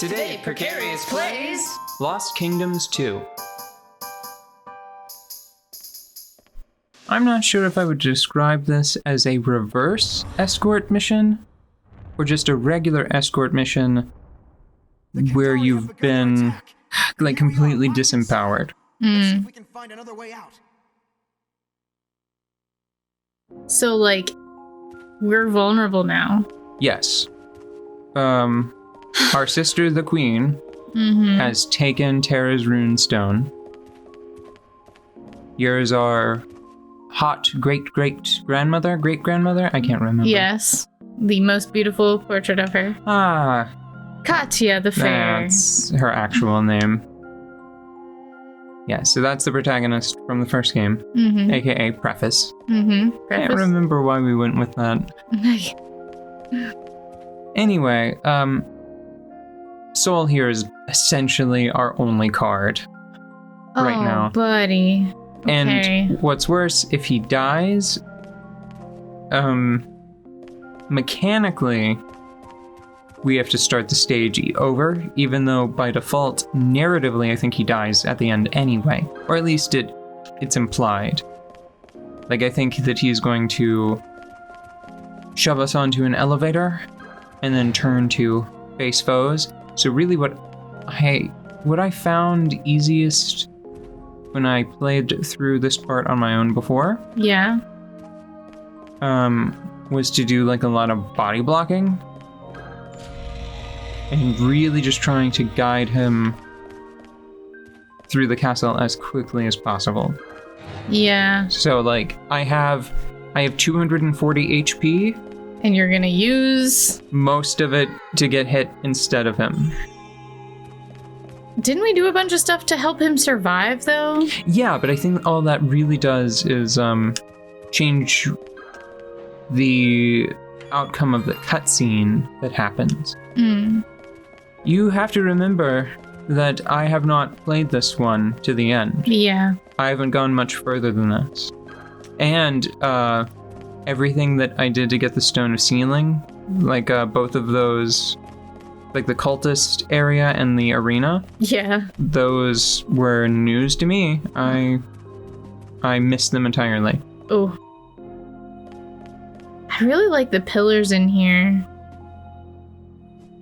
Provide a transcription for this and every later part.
Today, Precarious plays Lost Kingdoms 2. I'm not sure if I would describe this as a reverse escort mission or just a regular escort mission where you've been like completely disempowered. Let's see if we can find another way out. So, like, we're vulnerable now. Yes. Our sister, the Queen, has taken Terra's Runestone. Yours are hot great-grandmother? I can't remember. Yes. The most beautiful portrait of her. Ah. Katya the Fair. That's her actual name. Yeah, so that's the protagonist from the first game, aka Preface. Can't remember why we went with that. Anyway, Soul here is essentially our only card right now. Oh, buddy. Okay. And what's worse, if he dies, mechanically, we have to start the stage over, even though by default, narratively, I think he dies at the end anyway. Or at least it's implied. Like, I think that he's going to shove us onto an elevator and then turn to face foes. So really what I found easiest when I played through this part on my own before, was to do like a lot of body blocking and really just trying to guide him through the castle as quickly as possible. Yeah. So like I have 240 HP. And you're gonna use most of it to get hit instead of him. Didn't we do a bunch of stuff to help him survive, though? Yeah, but I think all that really does is change the outcome of the cutscene that happens. You have to remember that I have not played this one to the end. Yeah. I haven't gone much further than this. And everything that I did to get the Stone of Sealing, like both of those, like the cultist area and the arena. Yeah. Those were news to me. I missed them entirely. Oh. I really like the pillars in here.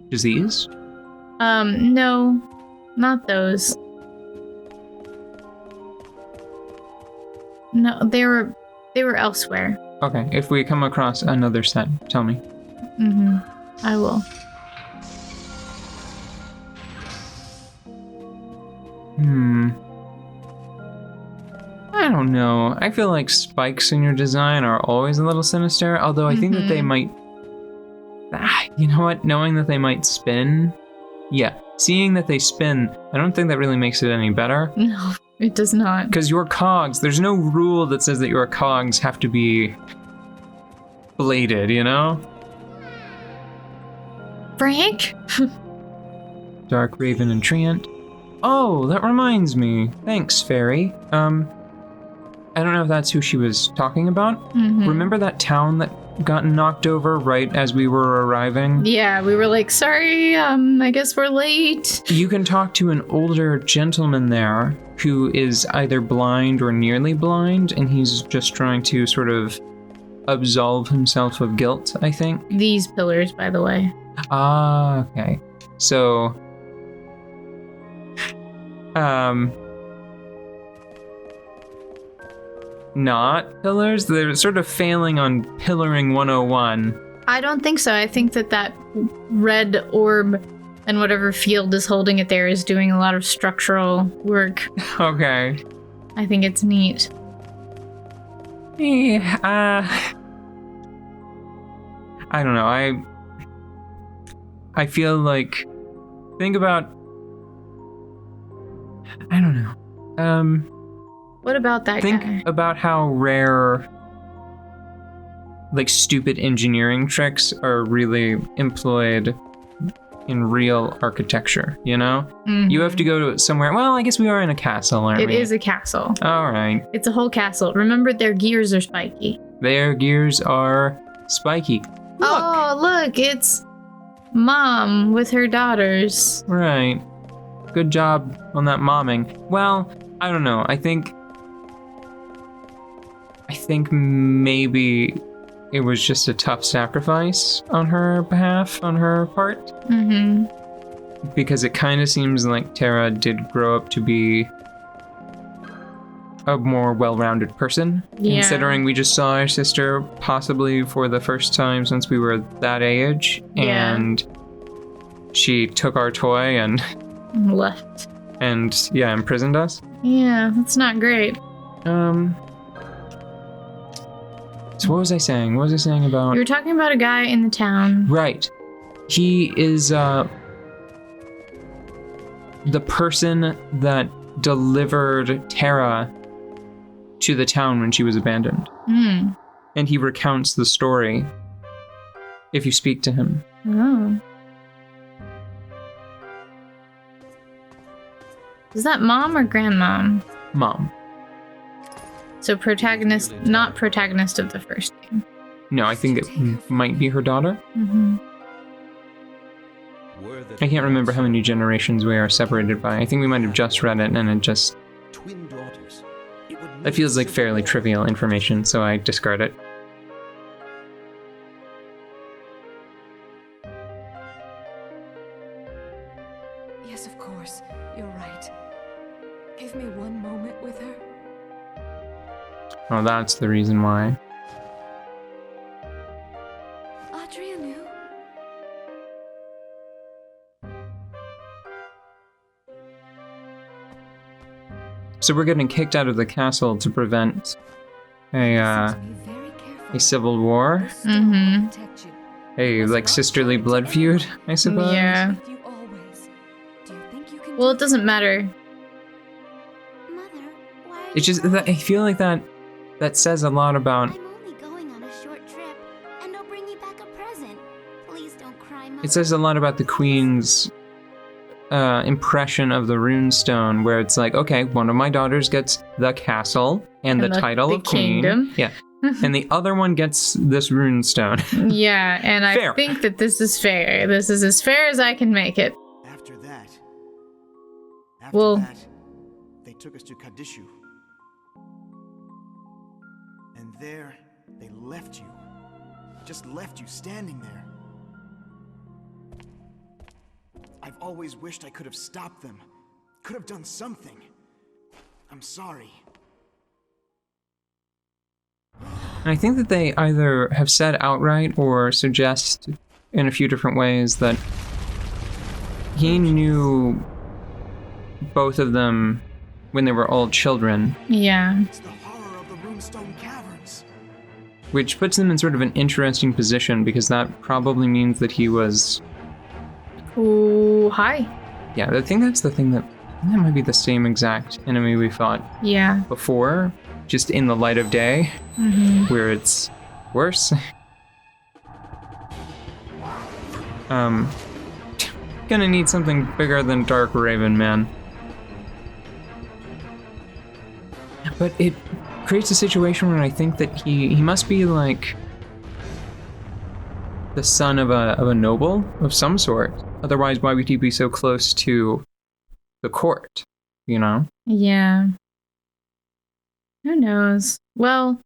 Disease? No. Not those. No, they were elsewhere. Okay, if we come across another set, tell me. I will. I don't know. I feel like spikes in your design are always a little sinister, although I think that they might... you know what? Knowing that they might spin... Yeah, seeing that they spin, I don't think that really makes it any better. No, it does not. Because your cogs, there's no rule that says that your cogs have to be bladed, you know? Frank? Dark Raven and Treant. Oh, that reminds me. Thanks, Fairy. I don't know if that's who she was talking about. Remember that town that got knocked over right as we were arriving? Yeah, we were like, sorry, I guess we're late. You can talk to an older gentleman there who is either blind or nearly blind, and he's just trying to sort of absolve himself of guilt, I think. These pillars, by the way. Ah, okay. So, not pillars? They're sort of failing on pillaring 101. I don't think so. I think that red orb and whatever field is holding it there is doing a lot of structural work. Okay. I think it's neat. I don't know. I feel like... Think about... I don't know. What about that guy? Think about how rare, like, stupid engineering tricks are really employed in real architecture, you know? You have to go to somewhere... Well, I guess we are in a castle, aren't we? It is a castle. All right. It's a whole castle. Remember, their gears are spiky. Their gears are spiky. Oh, look, it's mom with her daughters. Right. Good job on that momming. Well, I don't know. I think maybe it was just a tough sacrifice on her behalf, on her part. Mm-hmm. Because it kind of seems like Tara did grow up to be a more well-rounded person. Yeah. Considering we just saw our sister possibly for the first time since we were that age. Yeah. And she took our toy and Left. and yeah, imprisoned us. Yeah, that's not great. So what was I saying? What was I saying about... You were talking about a guy in the town. Right. He is the person that delivered Tara to the town when she was abandoned. Hmm. And he recounts the story if you speak to him. Oh. Is that mom or grandmom? Mom. So protagonist, not protagonist of the first game. No, I think it might be her daughter. Mm-hmm. I can't remember how many generations we are separated by. I think we might have just read it and it just... Twin daughters. That feels like fairly trivial information, so I discard it. Yes, of course. You're right. Give me one moment with her. Oh, that's the reason why. Audrey knew. So we're getting kicked out of the castle to prevent a civil war, Mm-hmm. a like sisterly blood feud, I suppose. Yeah. Well, it doesn't matter. Mother, why are It's you just that I feel like that says a lot about. I'm only going on a short trip, and I'll bring you back a present. Please don't cry, Mother. It says a lot about the Queen's impression of the Runestone, where it's like, okay, one of my daughters gets the castle and the title the of queen. kingdom. Yeah. And the other one gets this Runestone. Yeah, and I Fair. think that this is fair. This is as fair as I can make it. After that, Well- they took us to Kadishu. And there, they left you. Just left you standing there. I've always wished I could have stopped them. Could have done something. I'm sorry. And I think that they either have said outright or suggest in a few different ways that he knew both of them when they were all children, Yeah. It's the horror of the Runestone Caverns. which puts them in sort of an interesting position because that probably means that he was... Ooh, hi. Yeah, I think that's the thing that might be the same exact enemy we fought Yeah. before, just in the light of day, Mm-hmm. where it's worse. Gonna need something bigger than Dark Raven, man. But it creates a situation where I think that he must be like the son of a noble of some sort. Otherwise, why would he be so close to the court? You know? Yeah. Who knows? Well,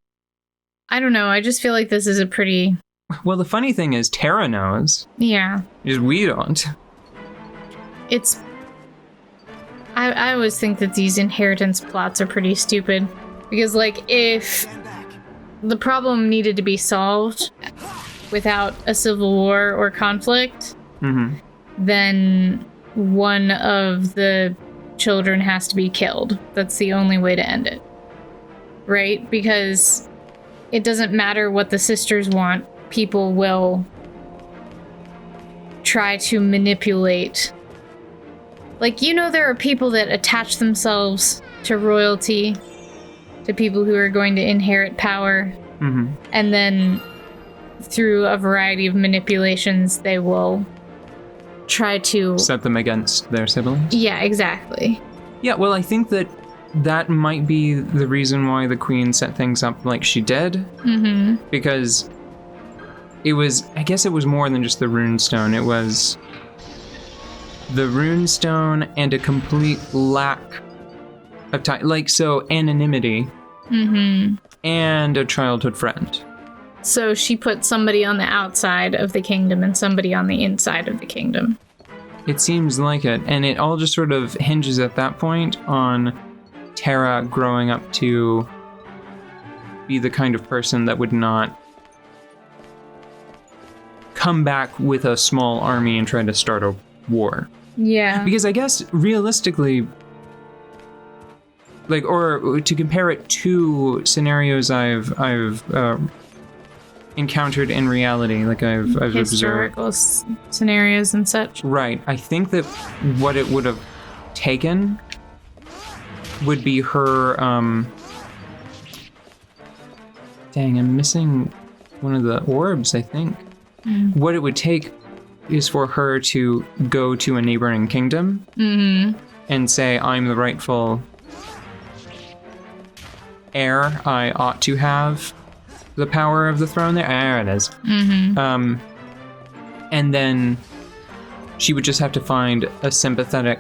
I don't know. I just feel like this is a pretty... Well, the funny thing is, Tara knows. Yeah. Just we don't. It's... I always think that these inheritance plots are pretty stupid. Because, like, if Stand back. the problem needed to be solved without a civil war or conflict, Mm-hmm. then one of the children has to be killed. That's the only way to end it. Right? Because it doesn't matter what the sisters want, people will try to manipulate. Like, you know, there are people that attach themselves to royalty, to people who are going to inherit power, Mm-hmm. and then through a variety of manipulations, they will try to... Set them against their siblings. Yeah, exactly. Yeah, well, I think that might be the reason why the queen set things up like she did. Mm-hmm. Because I guess it was more than just the runestone. It was the runestone and a complete lack of time. Like, so anonymity and a childhood friend. So she put somebody on the outside of the kingdom and somebody on the inside of the kingdom. It seems like it. And it all just sort of hinges at that point on Tara growing up to be the kind of person that would not come back with a small army and try to start a war. Yeah. Because I guess realistically, like, or to compare it to scenarios I've encountered in reality, like I've observed. Historical scenarios and such. Right. I think that what it would have taken would be her, dang, I'm missing one of the orbs, I think. What it would take is for her to go to a neighboring kingdom and say, I'm the rightful heir. I ought to have the power of the throne there. There it is. And then she would just have to find a sympathetic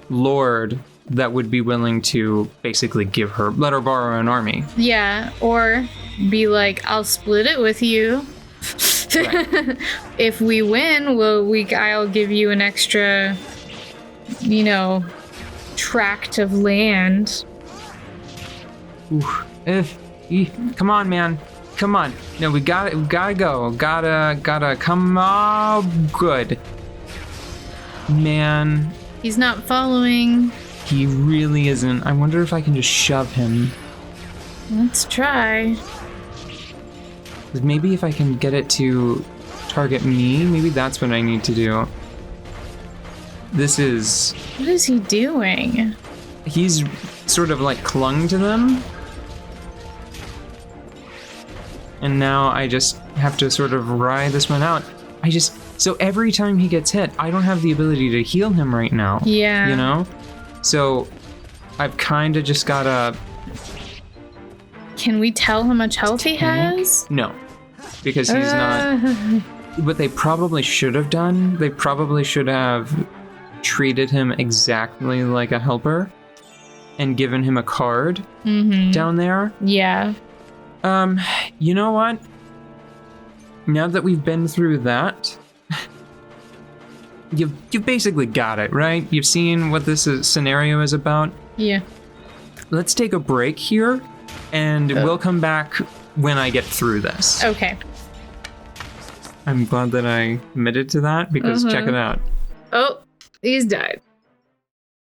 lord that would be willing to basically let her borrow an army. Yeah, or be like, I'll split it with you. Right. If we win, I'll give you an extra, tract of land. Come on, man. Come on. No, we gotta go. Gotta come on. Good. Man. He's not following. He really isn't. I wonder if I can just shove him. Let's try. Maybe if I can get it to target me, maybe that's what I need to do. What is he doing? He's sort of like clung to them. And now I just have to sort of ride this one out. So every time he gets hit, I don't have the ability to heal him right now. Yeah. So I've kind of just gotta... Can we tell how much health he has? No, because he's not... What they probably should have done, they probably should have treated him exactly like a helper and given him a card down there. Yeah. You know what? Now that we've been through that, you've basically got it, right? You've seen what this scenario is about. Yeah. Let's take a break here, and we'll come back when I get through this. Okay. I'm glad that I committed to that, because check it out. Oh, he's died.